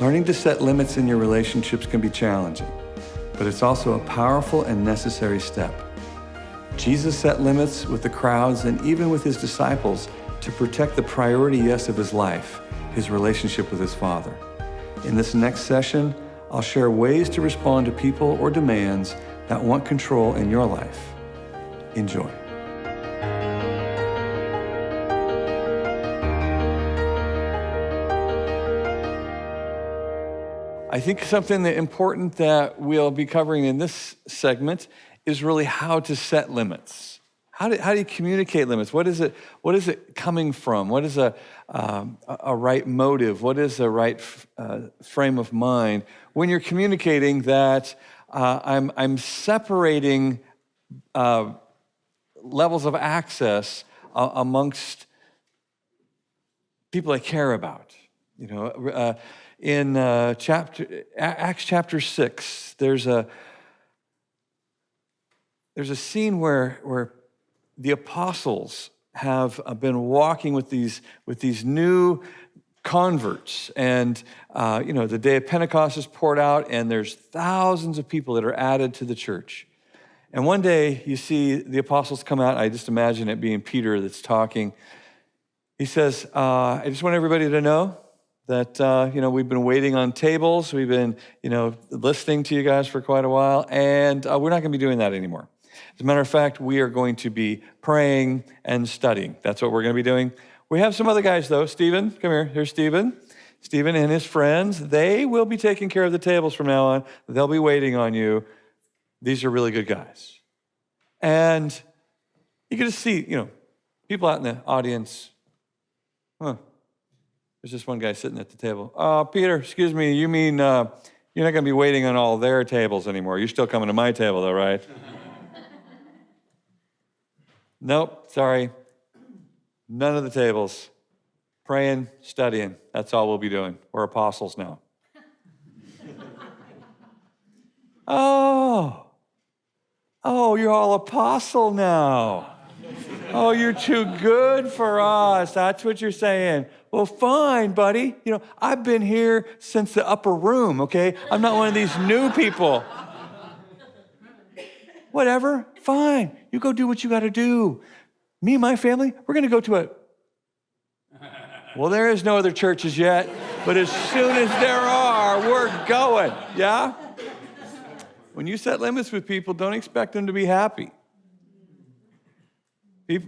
Learning to set limits in your relationships can be challenging, but it's also a powerful and necessary step. Jesus set limits with the crowds and even with his disciples to protect the priority yes of his life, his relationship with his Father. In this next session, I'll share ways to respond to people or demands that want control in your life. Enjoy. I think something important that we'll be covering in this segment is really how to set limits. How do you communicate limits? What is it coming from? What is a right motive? What is a right frame of mind when you're communicating that I'm separating levels of access amongst people I care about? You know, in Acts chapter 6, there's a scene where the apostles have been walking with these new converts, and the day of Pentecost is poured out, and there's thousands of people that are added to the church. And one day you see the apostles come out. I just imagine it being Peter that's talking. He says, "I just want everybody to know that we've been waiting on tables. We've been listening to you guys for quite a while, and we're not going to be doing that anymore. As a matter of fact, we are going to be praying and studying. That's what we're going to be doing. We have some other guys, though. Stephen, come here. Here's Stephen. Stephen and his friends, they will be taking care of the tables from now on. They'll be waiting on you. These are really good guys." And you can just see, people out in the audience. There's just one guy sitting at the table. Peter, excuse me, you mean you're not going to be waiting on all their tables anymore. You're still coming to my table, though, right? Nope, sorry. None of the tables. Praying, studying. That's all we'll be doing. We're apostles now. Oh, you're all apostle now. Oh, you're too good for us. That's what you're saying. Well, fine, buddy. I've been here since the upper room, okay? I'm not one of these new people. Whatever, fine. You go do what you got to do. Me and my family, we're going to go to well, there is no other churches yet, but as soon as there are, we're going, yeah? When you set limits with people, don't expect them to be happy.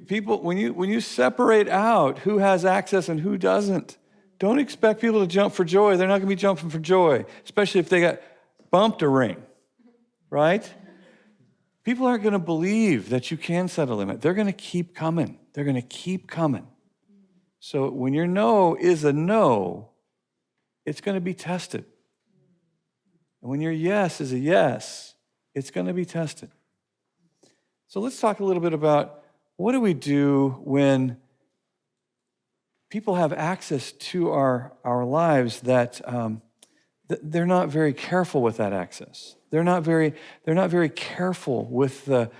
People, when you separate out who has access and who doesn't, don't expect people to jump for joy. They're not going to be jumping for joy, especially if they got bumped a ring, right? People aren't going to believe that you can set a limit. They're going to keep coming. They're going to keep coming. So when your no is a no, it's going to be tested. And when your yes is a yes, it's going to be tested. So let's talk a little bit about what do we do when people have access to our lives that they're not very careful with that access. They're not very careful with the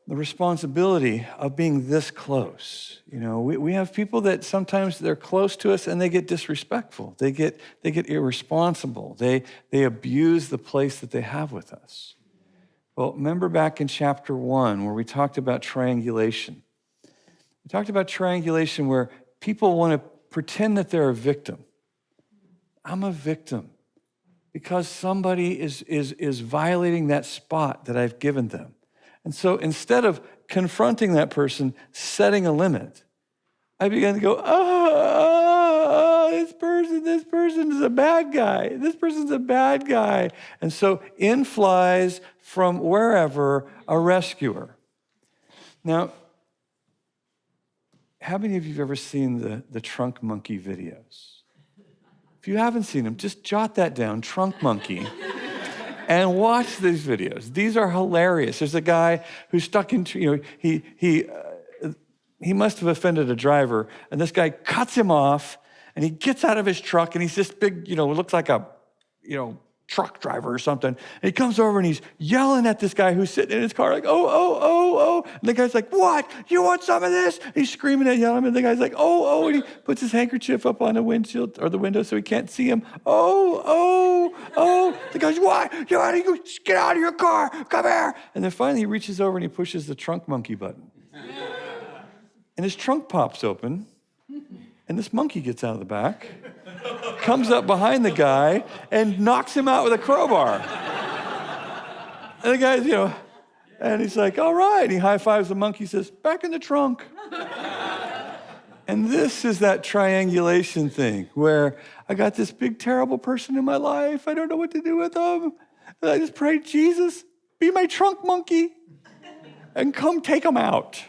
responsibility of being this close. We have people that sometimes they're close to us and they get disrespectful. They get irresponsible. They abuse the place that they have with us. Well, remember back in chapter 1 where we talked about triangulation. We talked about triangulation where people want to pretend that they're a victim. I'm a victim because somebody is violating that spot that I've given them. And so instead of confronting that person, setting a limit, I began to go, this person is a bad guy. This person's a bad guy. And so in flies from wherever a rescuer. Now, how many of you have ever seen the Trunk Monkey videos? If you haven't seen them, just jot that down, Trunk Monkey, and watch these videos. These are hilarious. There's a guy who's stuck into, he must have offended a driver, and this guy cuts him off, and he gets out of his truck, and he's this big, looks like a, truck driver or something. And he comes over and he's yelling at this guy who's sitting in his car like, oh. And the guy's like, what? You want some of this? And he's screaming and yelling. And the guy's like, oh. And he puts his handkerchief up on the windshield or the window so he can't see him. Oh. The guy's, what? You want to get out of your car? Come here. And then finally he reaches over and he pushes the trunk monkey button. And his trunk pops open. And this monkey gets out of the back, comes up behind the guy, and knocks him out with a crowbar. And the guy's, and he's like, all right. And he high-fives the monkey, says, back in the trunk. And this is that triangulation thing where I got this big, terrible person in my life. I don't know what to do with them. And I just prayed, Jesus, be my trunk monkey and come take them out.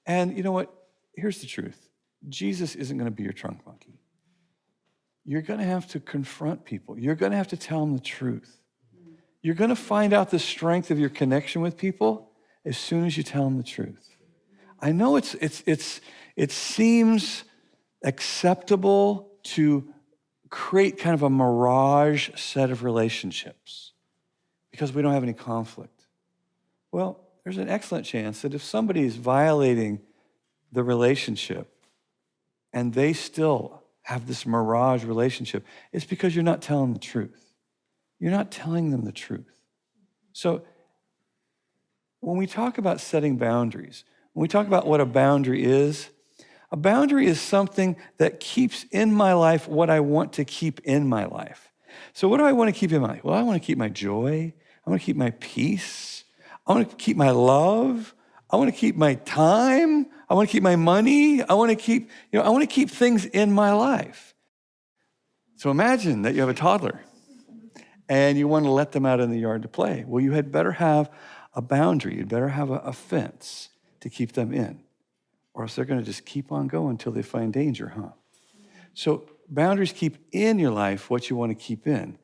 And you know what? Here's the truth. Jesus isn't going to be your trunk monkey. You're going to have to confront people. You're going to have to tell them the truth. You're going to find out the strength of your connection with people as soon as you tell them the truth. I know it seems acceptable to create kind of a mirage set of relationships because we don't have any conflict. Well, there's an excellent chance that if somebody is violating the relationship and they still have this mirage relationship, it's because you're not telling the truth. You're not telling them the truth. So when we talk about setting boundaries, when we talk about what a boundary is something that keeps in my life what I want to keep in my life. So what do I want to keep in my life? Well, I want to keep my joy. I want to keep my peace. I want to keep my love. I want to keep my time. I want to keep my money. I want to keep things in my life. So imagine that you have a toddler and you want to let them out in the yard to play. Well, you had better have a boundary. You'd better have a fence to keep them in, or else they're going to just keep on going until they find danger, huh? So boundaries keep in your life what you want to keep in.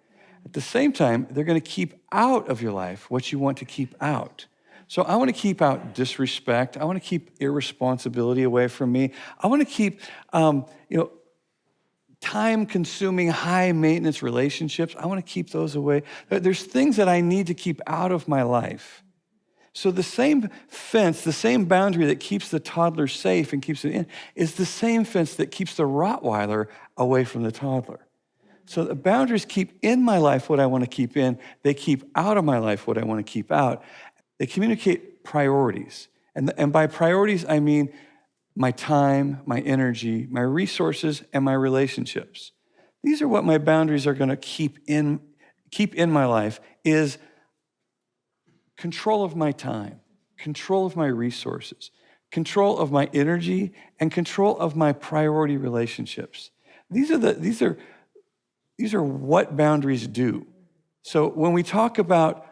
At the same time, they're going to keep out of your life what you want to keep out. So I want to keep out disrespect. I want to keep irresponsibility away from me. I want to keep, time-consuming, high-maintenance relationships. I want to keep those away. There's things that I need to keep out of my life. So the same fence, the same boundary that keeps the toddler safe and keeps it in is the same fence that keeps the Rottweiler away from the toddler. So the boundaries keep in my life what I want to keep in. They keep out of my life what I want to keep out. They communicate priorities. And by priorities, I mean my time, my energy, my resources, and my relationships. These are what my boundaries are going to keep in my life is control of my time, control of my resources, control of my energy, and control of my priority relationships. These are what boundaries do. So when we talk about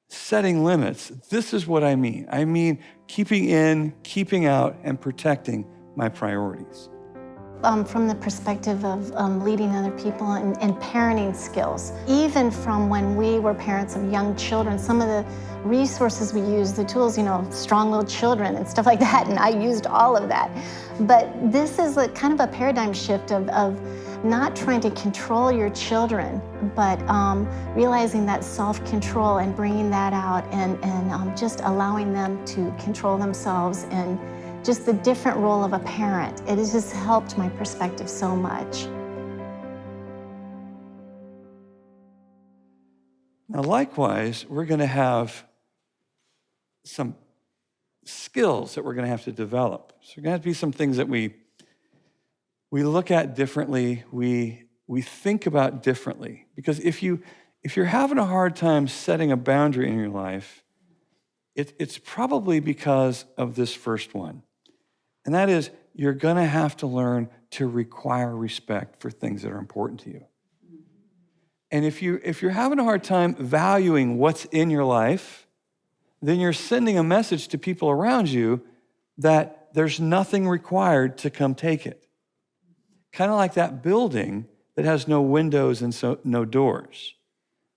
setting limits, this is what I mean. I mean keeping in, keeping out, and protecting my priorities. From the perspective of leading other people and parenting skills. Even from when we were parents of young children, some of the resources we use, the tools, strong-willed children and stuff like that, and I used all of that. But this is a kind of a paradigm shift of not trying to control your children, but realizing that self-control and bringing that out and just allowing them to control themselves and just the different role of a parent. It has just helped my perspective so much. Now, likewise, we're going to have some skills that we're going to have to develop. So there are going to have to be some things that we look at differently, we think about differently. Because if you're having a hard time setting a boundary in your life, it's probably because of this first one. And that is, you're going to have to learn to require respect for things that are important to you. And if you're having a hard time valuing what's in your life, then you're sending a message to people around you that there's nothing required to come take it. Kind of like that building that has no windows and so no doors.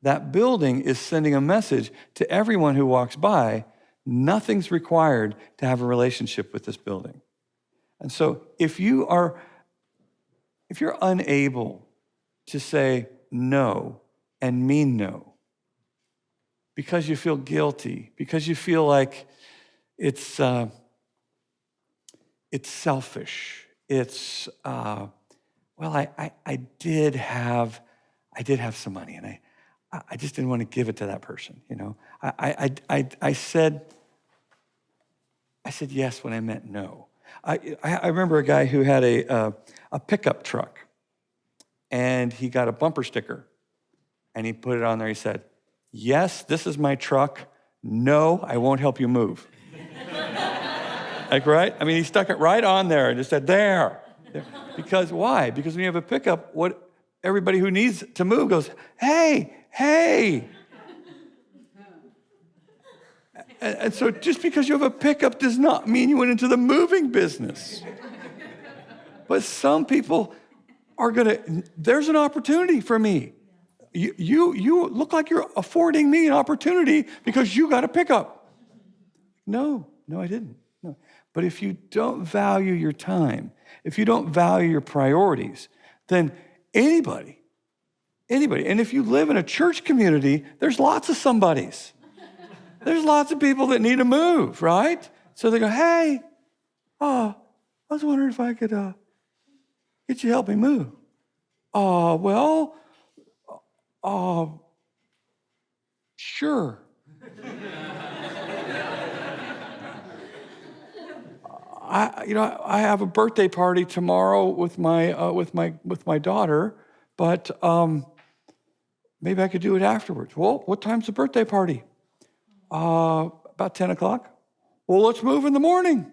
That building is sending a message to everyone who walks by, nothing's required to have a relationship with this building. And so if you're unable to say no and mean no. Because you feel guilty, because you feel like it's selfish. It's I did have some money, and I just didn't want to give it to that person. You know, I said yes when I meant no. I remember a guy who had a pickup truck, and he got a bumper sticker, and he put it on there. He said, "Yes, this is my truck. No, I won't help you move." Like, right? I mean, he stuck it right on there and just said, there. Because why? Because when you have a pickup, what everybody who needs to move goes, hey. And so just because you have a pickup does not mean you went into the moving business. But some people are there's an opportunity for me. You look like you're affording me an opportunity because you got a pickup. No, I didn't. No. But if you don't value your time, if you don't value your priorities, then anybody, and if you live in a church community, there's lots of somebodies. There's lots of people that need to move, right? So they go, hey, I was wondering if I could get you to help me move. Sure. I have a birthday party tomorrow with my daughter, but maybe I could do it afterwards. Well, what time's the birthday party? About 10 o'clock. Well, let's move in the morning.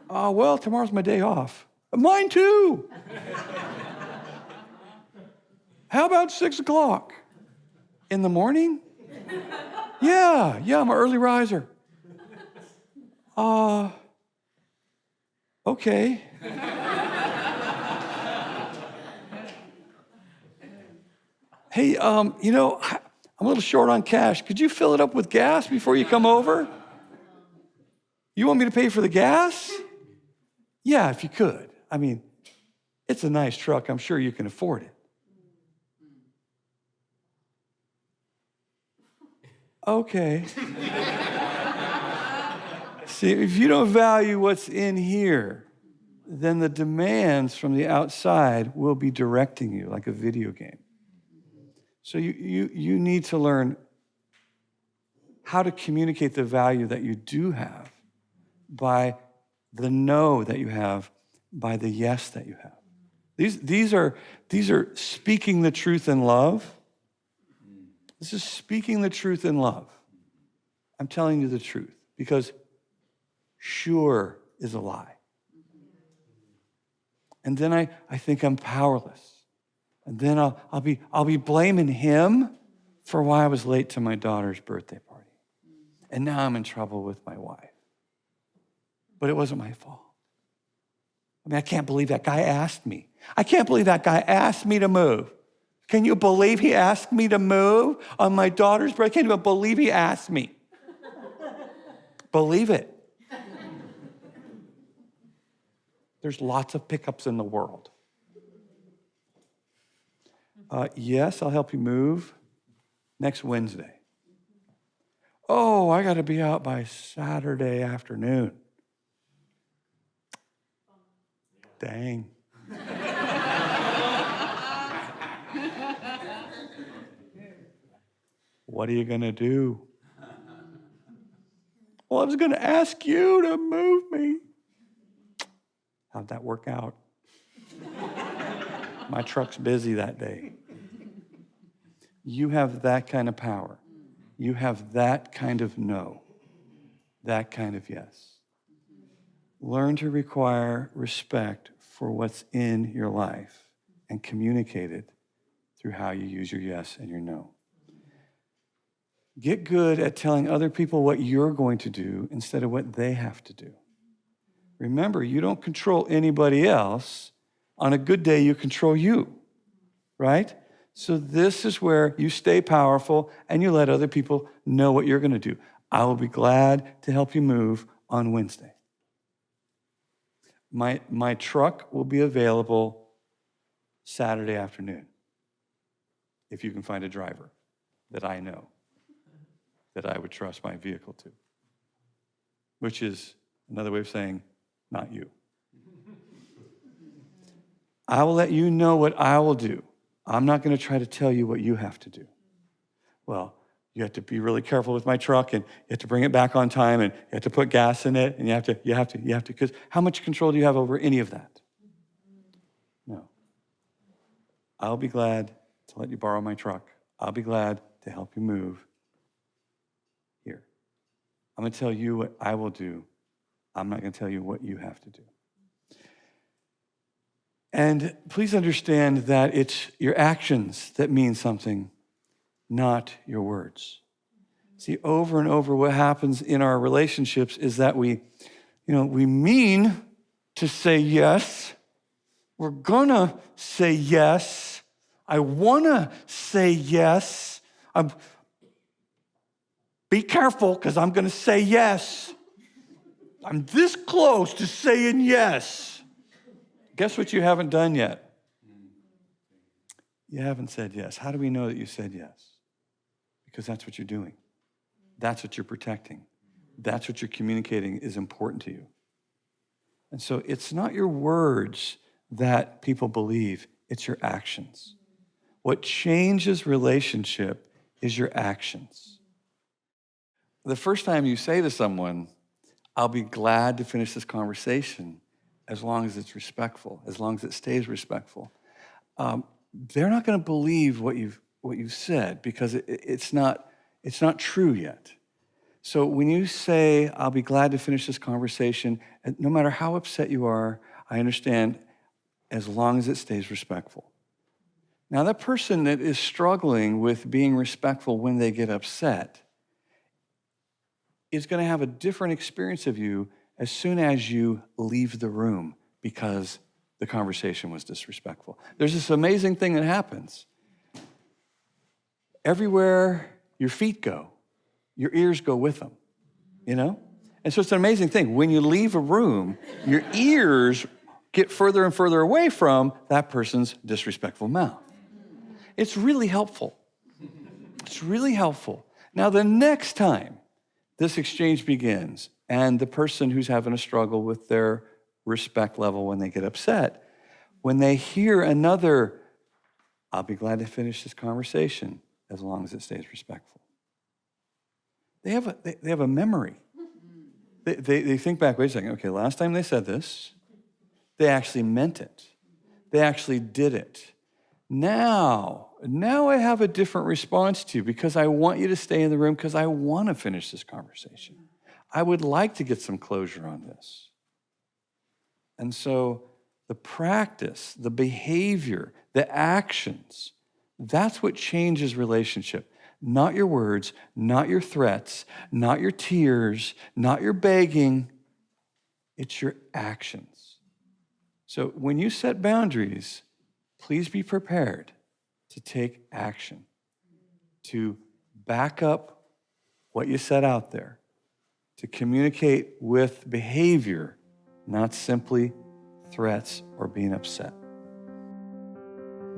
Well, tomorrow's my day off. Mine too. How about 6 o'clock? In the morning? Yeah, I'm an early riser. Okay. Hey, I'm a little short on cash. Could you fill it up with gas before you come over? You want me to pay for the gas? Yeah, if you could. I mean, it's a nice truck. I'm sure you can afford it. Okay. See, if you don't value what's in here, then the demands from the outside will be directing you like a video game. So you need to learn how to communicate the value that you do have by the no that you have, by the yes that you have. These are speaking the truth in love. This is speaking the truth in love. I'm telling you the truth because sure is a lie. And then I think I'm powerless. And then I'll be blaming him for why I was late to my daughter's birthday party. And now I'm in trouble with my wife. But it wasn't my fault. I mean, I can't believe that guy asked me. I can't believe that guy asked me to move. Can you believe he asked me to move on my daughter's birthday? I can't even believe he asked me. Believe it. There's lots of pickups in the world. Yes, I'll help you move next Wednesday. Oh, I got to be out by Saturday afternoon. Dang. What are you going to do? Well, I was going to ask you to move me. How'd that work out? My truck's busy that day. You have that kind of power. You have that kind of no, that kind of yes. Learn to require respect for what's in your life and communicate it through how you use your yes and your no. Get good at telling other people what you're going to do instead of what they have to do. Remember, you don't control anybody else. On a good day, you control you, right? So this is where you stay powerful and you let other people know what you're going to do. I will be glad to help you move on Wednesday. My truck will be available Saturday afternoon. if you can find a driver that I know that I would trust my vehicle to, which is another way of saying, not you. I will let you know what I will do. I'm not going to try to tell you what you have to do. Well, you have to be really careful with my truck, and you have to bring it back on time, and you have to put gas in it, and you have to, because how much control do you have over any of that? No. I'll be glad to let you borrow my truck. I'll be glad to help you move. Here. I'm going to tell you what I will do. I'm not going to tell you what you have to do. And please understand that it's your actions that mean something, not your words. See, over and over, what happens in our relationships is that we mean to say yes. We're gonna say yes. I wanna say yes. Be careful, because I'm gonna say yes. I'm this close to saying yes. Guess what you haven't done yet? You haven't said yes. How do we know that you said yes? Because that's what you're doing. That's what you're protecting. That's what you're communicating is important to you. And so it's not your words that people believe, it's your actions. What changes relationship is your actions. The first time you say to someone, I'll be glad to finish this conversation as long as it's respectful, as long as it stays respectful, they're not going to believe what you've said, because it's not true yet. So when you say, I'll be glad to finish this conversation, and no matter how upset you are, I understand, as long as it stays respectful. Now, that person that is struggling with being respectful when they get upset is going to have a different experience of you as soon as you leave the room, because the conversation was disrespectful. There's this amazing thing that happens. Everywhere your feet go, your ears go with them, And so it's an amazing thing. When you leave a room, your ears get further and further away from that person's disrespectful mouth. It's really helpful. It's really helpful. Now, the next time this exchange begins, and the person who's having a struggle with their respect level when they get upset, when they hear another, I'll be glad to finish this conversation as long as it stays respectful. They have a memory. They think back, wait a second, okay, last time they said this, they actually meant it. They actually did it. Now I have a different response to you, because I want you to stay in the room, because I want to finish this conversation. I would like to get some closure on this. And so the practice, the behavior, the actions, that's what changes relationship. Not your words, not your threats, not your tears, not your begging. It's your actions. So when you set boundaries, please be prepared to take action, to back up what you set out there, to communicate with behavior, not simply threats or being upset.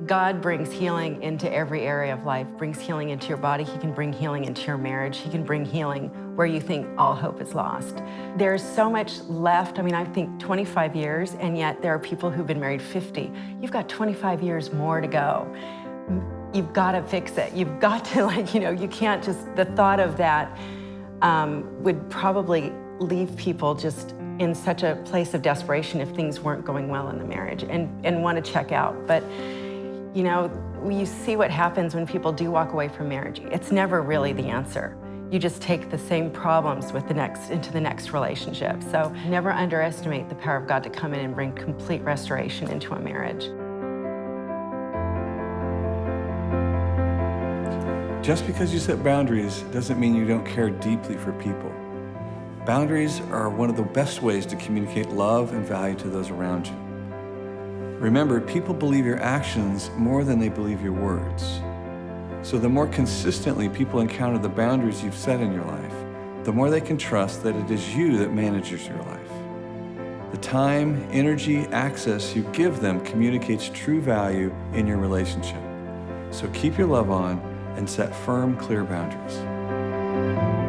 God brings healing into every area of life, brings healing into your body. He can bring healing into your marriage. He can bring healing where you think all hope is lost. There's so much left. I think 25 years, and yet there are people who've been married 50. You've got 25 years more to go. You've got to fix it. You've got to, you can't just, the thought of that would probably leave people just in such a place of desperation if things weren't going well in the marriage, and want to check out. But you see what happens when people do walk away from marriage. It's never really the answer. You just take the same problems into the next relationship. So never underestimate the power of God to come in and bring complete restoration into a marriage. Just because you set boundaries doesn't mean you don't care deeply for people. Boundaries are one of the best ways to communicate love and value to those around you. Remember, people believe your actions more than they believe your words. So the more consistently people encounter the boundaries you've set in your life, the more they can trust that it is you that manages your life. The time, energy, access you give them communicates true value in your relationship. So keep your love on and set firm, clear boundaries.